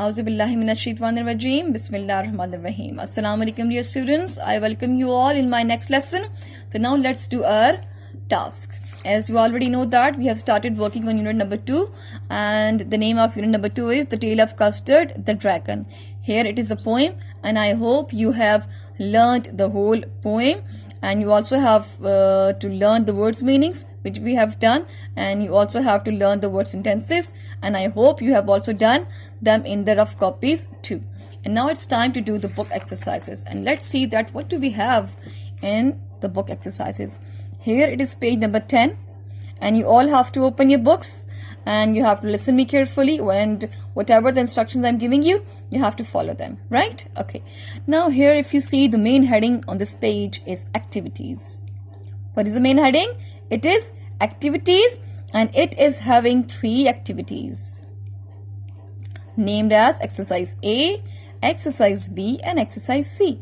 Auzubillahiminash-shaytanir-rajeem. Bismillahir-rahmanir-rahim. Assalamu alaikum dear students. I welcome you all in my next lesson. So now let's do our task. As you already know that we have started working on unit number 2 and the name of unit number 2 is The Tale of Custard the Dragon. Here it is a poem and I hope you have learned the whole poem and you also have to learn the words meanings which we have done, and you also have to learn the word sentences, and I hope you have also done them in the rough copies too. And now it's time to do the book exercises, and let's see that what do we have in the book exercises. Here it is page number 10 and you all have to open your books and you have to listen me carefully, and whatever the instructions I'm giving you, you have to follow them, right? Okay. Now here if you see the main heading on this page is activities. What is the main heading? It is activities and it is having 3 activities named as exercise A, exercise B and exercise C.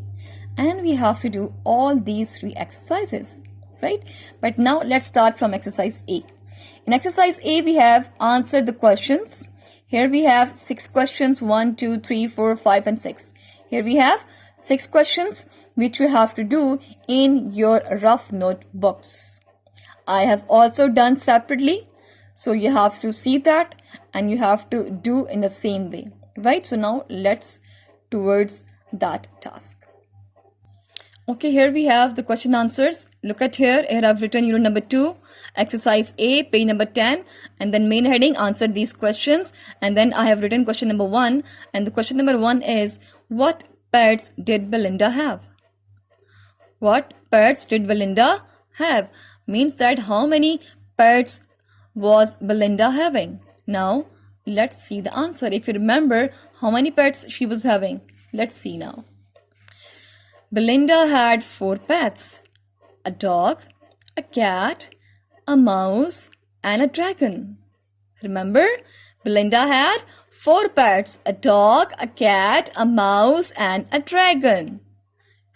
And we have to do all these 3 exercises, right? But now let's start from exercise A. In exercise A, we have answered the questions. Here we have 6 questions, 1, 2, 3, 4, 5 and 6. Here we have 6 questions which you have to do in your rough notebooks. I have also done separately, so you have to see that and you have to do in the same way, right? So now let's towards that task. Okay, here we have the question answers. Look at here. Here I've written unit number 2, exercise A, page number 10, and then main heading, answered these questions. And then I have written question number 1, and the question number 1 is, what pets did Belinda have? What pets did Belinda have? Means that how many pets was Belinda having? Now, let's see the answer. If you remember how many pets she was having, let's see now. Belinda had 4 pets, a dog, a cat, a mouse, and a dragon. Remember, Belinda had 4 pets, a dog, a cat, a mouse, and a dragon.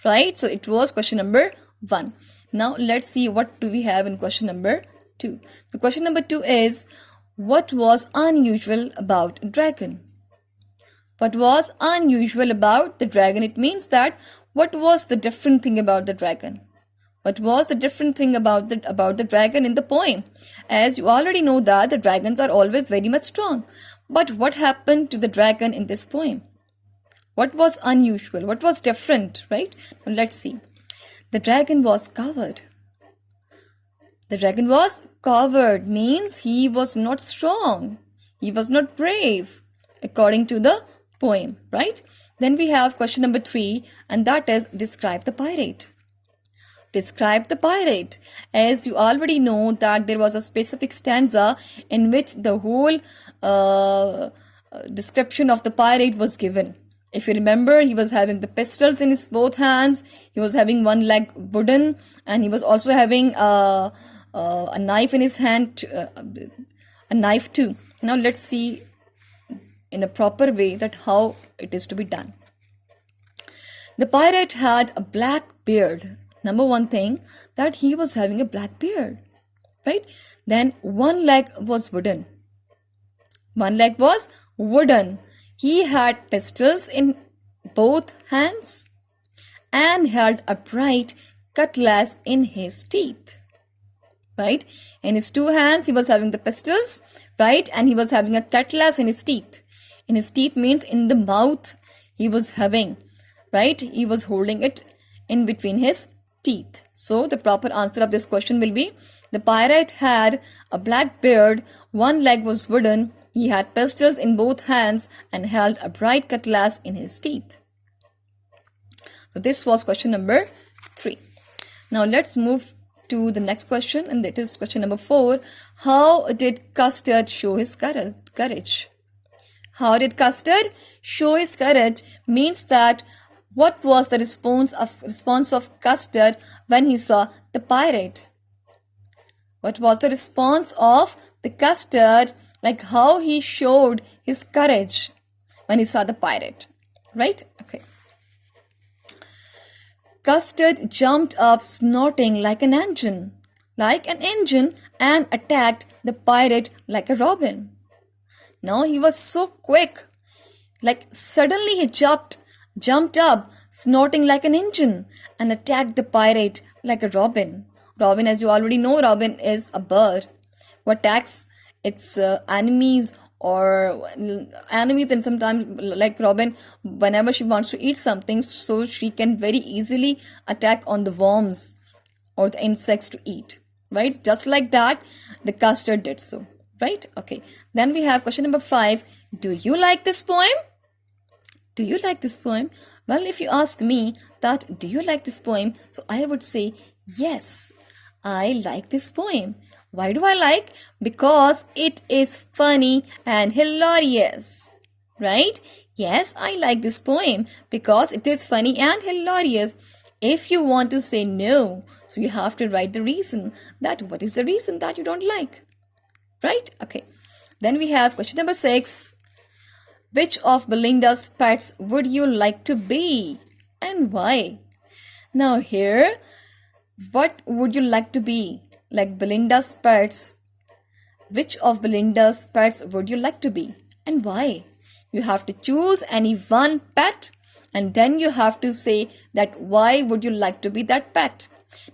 Right? So it was question number 1. Now let's see what do we have in question number 2. The question number 2 is, what was unusual about a dragon? What was unusual about the dragon? It means that what was the different thing about the dragon? What was the different thing about the dragon in the poem? As you already know that the dragons are always very much strong. But what happened to the dragon in this poem? What was unusual? What was different, right? Now let's see. The dragon was covered. The dragon was covered means he was not strong. He was not brave, according to the poem, right? Then we have question number 3, and that is, describe the pirate. Describe the pirate. As you already know that there was a specific stanza in which the whole description of the pirate was given. If you remember, he was having the pistols in his both hands, he was having one leg wooden, and he was also having a knife in his hand, a knife too. Now let's see in a proper way that how it is to be done. The pirate had a black beard. Number 1 thing, that he was having a black beard, right? Then one leg was wooden. One leg was wooden. He had pistols in both hands and held a bright cutlass in his teeth, right? In his 2 hands, he was having the pistols, right? And he was having a cutlass in his teeth. In his teeth means in the mouth he was having, right? He was holding it in between his teeth. So the proper answer of this question will be, the pirate had a black beard, one leg was wooden, he had pistols in both hands and held a bright cutlass in his teeth. So this was question number 3. Now let's move to the next question, and that is question number 4. How did Custard show his courage? How did Custard show his courage means that what was the response of Custard when he saw the pirate? What was the response of the Custard, like how he showed his courage when he saw the pirate, right? Okay. Custard jumped up snorting like an engine, and attacked the pirate like a robin. Now he was so quick. Like suddenly he jumped up, snorting like an engine, and attacked the pirate like a robin. Robin, as you already know, robin is a bird who attacks its enemies or enemies, and sometimes like robin, whenever she wants to eat something, so she can very easily attack on the worms or the insects to eat, right? Just like that, the custard did so, right? Okay, then we have question number 5. Do you like this poem? Do you like this poem? Well, if you ask me that, do you like this poem? So I would say, yes, I like this poem. Why do I like? Because it is funny and hilarious, right? Yes, I like this poem because it is funny and hilarious. If you want to say no, so you have to write the reason. That what is the reason that you don't like, right? Okay. Then we have question number 6. Which of Belinda's pets would you like to be and why? Now here, what would you like to be? Like Belinda's pets. Which of Belinda's pets would you like to be and why? You have to choose any one pet and then you have to say that why would you like to be that pet.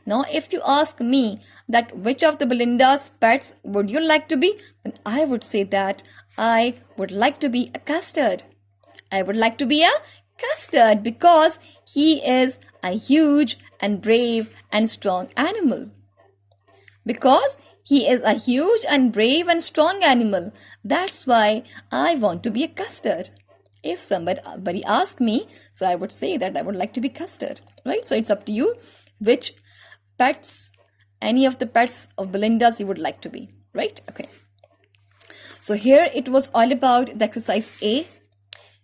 Now if you ask me that which of the Belinda's pets would you like to be, then I would say that I would like to be a custard. I would like to be a custard because he is a huge and brave and strong animal. Because he is a huge and brave and strong animal. That's why I want to be a custard. If somebody asked me, so I would say that I would like to be custard, right? So it's up to you which pets, any of the pets of Belinda's you would like to be, right? Okay. So here it was all about the exercise A.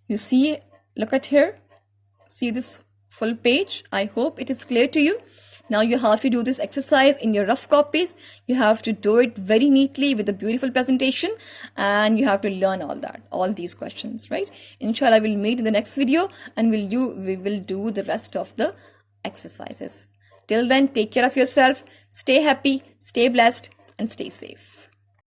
You see, look at here. See this full page. I hope it is clear to you. Now you have to do this exercise in your rough copies. You have to do it very neatly with a beautiful presentation and you have to learn all these questions, right? Inshallah, we'll meet in the next video and we will do the rest of the exercises. Till then, take care of yourself, stay happy, stay blessed and stay safe.